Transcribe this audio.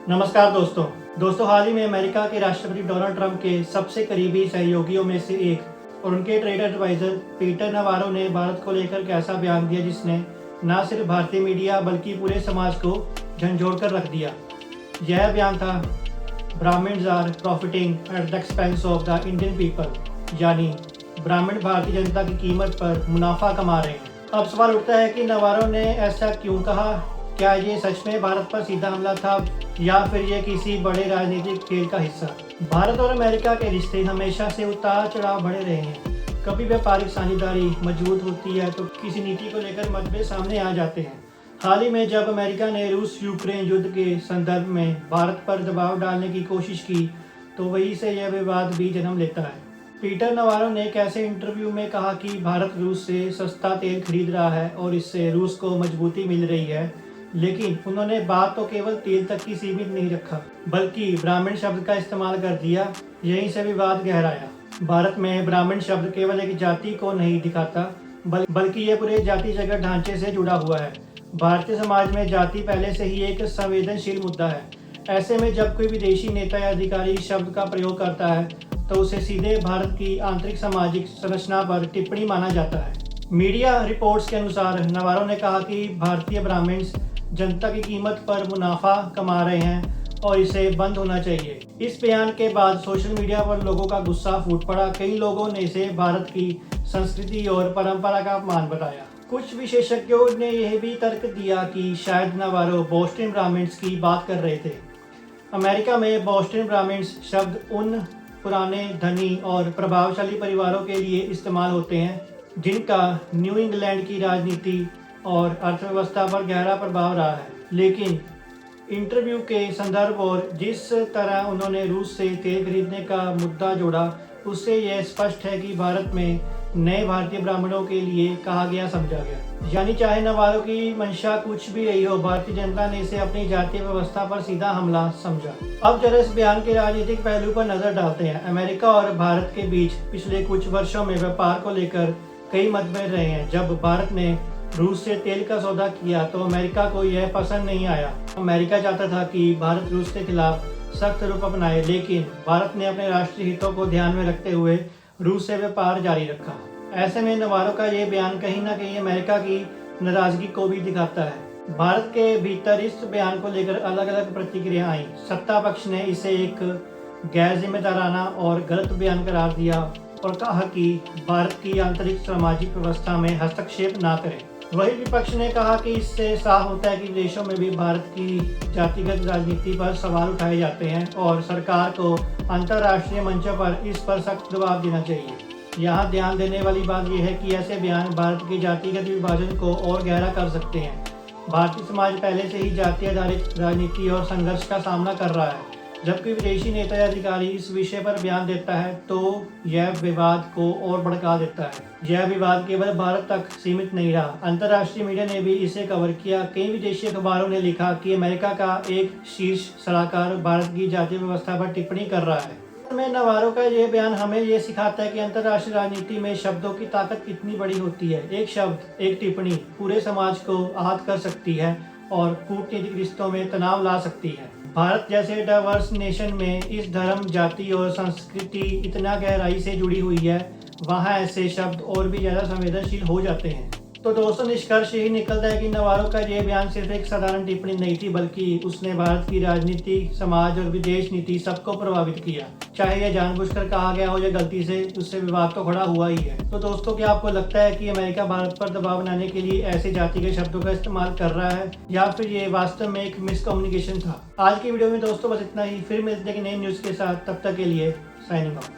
नमस्कार दोस्तों हाल ही में अमेरिका के राष्ट्रपति डोनाल्ड ट्रंप के सबसे करीबी सहयोगियों में से एक और उनके ट्रेड एडवाइजर पीटर नवारो ने भारत को लेकर एक ऐसा बयान दिया जिसने न सिर्फ भारतीय मीडिया बल्कि पूरे समाज को झंझोड़ कर रख दिया। यह बयान था Brahmins are profiting at the expense of the Indian people, यानी ब्राह्मण भारतीय जनता की कीमत पर मुनाफा कमा रहे हैं। अब सवाल उठता है कि नवारो ने ऐसा क्यों कहा। क्या ये सच में भारत पर सीधा हमला था या फिर ये किसी बड़े राजनीतिक खेल का हिस्सा? भारत और अमेरिका के रिश्ते हमेशा से उतार चढ़ाव बढ़े रहे हैं। कभी व्यापारिक साझेदारी मजबूत होती है तो किसी नीति को लेकर मतभेद सामने आ जाते हैं। हाल ही में जब अमेरिका ने रूस यूक्रेन युद्ध के संदर्भ में भारत पर दबाव डालने की कोशिश की तो वहीं से यह विवाद भी जन्म लेता है। पीटर नवारो ने एक ऐसे इंटरव्यू में कहा कि भारत रूस से सस्ता तेल खरीद रहा है और इससे रूस को मजबूती मिल रही है, लेकिन उन्होंने बात तो केवल तेल तक ही सीमित नहीं रखा बल्कि ब्राह्मण शब्द का इस्तेमाल कर दिया। यहीं से विवाद गहराया। भारत में ब्राह्मण शब्द केवल एक जाति को नहीं दिखाता बल्कि यह पूरे जाति जगत ढांचे से जुड़ा हुआ है। भारतीय समाज में जाति पहले से ही एक संवेदनशील मुद्दा है। ऐसे में जब कोई विदेशी नेता या अधिकारी शब्द का प्रयोग करता है तो उसे सीधे भारत की आंतरिक सामाजिक संरचना पर टिप्पणी माना जाता है। मीडिया रिपोर्ट्स के अनुसार नवारो ने कहा कि भारतीय ब्राह्मण्स जनता की कीमत पर मुनाफा कमा रहे हैं और इसे बंद होना चाहिए। इस बयान के बाद सोशल मीडिया पर लोगों का गुस्सा फूट पड़ा। कई लोगों ने इसे भारत की संस्कृति और परंपरा का अपमान बताया। कुछ विशेषज्ञों ने यह भी तर्क दिया कि शायद नवारो बोस्टन ब्राह्मण्स की बात कर रहे थे। अमेरिका में बोस्टन ब्राह्मण्स शब्द उन पुराने धनी और प्रभावशाली परिवारों के लिए इस्तेमाल होते हैं जिनका न्यू इंग्लैंड की राजनीति और अर्थव्यवस्था पर गहरा प्रभाव रहा है। लेकिन इंटरव्यू के संदर्भ और जिस तरह उन्होंने रूस से तेल खरीदने का मुद्दा जोड़ा उससे यह स्पष्ट है कि भारत में नए भारतीय ब्राह्मणों के लिए कहा गया समझा गया। यानी चाहे नवारो की मंशा कुछ भी रही हो, भारतीय जनता ने इसे अपनी जातीय व्यवस्था पर सीधा हमला समझा। अब जरा इस बयान के राजनीतिक पहलू पर नजर डालते हैं। अमेरिका और भारत के बीच पिछले कुछ वर्षों में व्यापार को लेकर कई मतभेद रहे हैं। जब भारत ने रूस से तेल का सौदा किया तो अमेरिका को यह पसंद नहीं आया। अमेरिका चाहता था कि भारत रूस के खिलाफ सख्त रुख अपनाए, लेकिन भारत ने अपने राष्ट्रीय हितों को ध्यान में रखते हुए रूस से व्यापार जारी रखा। ऐसे में नवारो का ये बयान कहीं न कहीं अमेरिका की नाराजगी को भी दिखाता है। भारत के भीतर इस बयान को लेकर अलग अलग प्रतिक्रिया आई। सत्ता पक्ष ने इसे एक गैर जिम्मेदाराना और गलत बयान करार दिया और कहा कि भारत की आंतरिक सामाजिक व्यवस्था में हस्तक्षेप न करें। वही विपक्ष ने कहा कि इससे साफ होता है कि विदेशों में भी भारत की जातिगत राजनीति पर सवाल उठाए जाते हैं और सरकार को अंतर्राष्ट्रीय मंचों पर इस पर सख्त दबाव देना चाहिए। यहाँ ध्यान देने वाली बात यह है कि ऐसे बयान भारत की जातिगत विभाजन को और गहरा कर सकते हैं। भारतीय समाज पहले से ही जाति आधारित राजनीति और संघर्ष का सामना कर रहा है। जब कोई विदेशी नेता या अधिकारी इस विषय पर बयान देता है तो यह विवाद को और भड़का देता है। यह विवाद केवल भारत तक सीमित नहीं रहा, अंतर्राष्ट्रीय मीडिया ने भी इसे कवर किया। कई विदेशी अखबारों ने लिखा कि अमेरिका का एक शीर्ष सलाहकार भारत की जातीय व्यवस्था पर टिप्पणी कर रहा है। में नवारो का यह बयान हमें यह सिखाता है कि अंतर्राष्ट्रीय राजनीति में शब्दों की ताकत कितनी बड़ी होती है। एक शब्द, एक टिप्पणी पूरे समाज को आहत कर सकती है और कूटनीतिक रिश्तों में तनाव ला सकती है। भारत जैसे डाइवर्स नेशन में इस धर्म, जाति और संस्कृति इतना गहराई से जुड़ी हुई है, वहाँ ऐसे शब्द और भी ज़्यादा संवेदनशील हो जाते हैं। तो दोस्तों, निष्कर्ष यही निकलता है कि नवारो का ये बयान सिर्फ एक साधारण टिप्पणी नहीं थी बल्कि उसने भारत की राजनीति, समाज और विदेश नीति सबको प्रभावित किया। चाहे यह जानबूझकर कहा गया हो या गलती से, उससे विवाद तो खड़ा हुआ ही है। तो दोस्तों, क्या आपको लगता है कि अमेरिका भारत पर दबाव बनाने के लिए ऐसे जाति के शब्दों का इस्तेमाल कर रहा है या फिर ये वास्तव में एक मिसकम्युनिकेशन था? आज की वीडियो में दोस्तों बस इतना ही। फिर मिलते हैं नई न्यूज़ के साथ, तब तक के लिए साइनिंग ऑफ।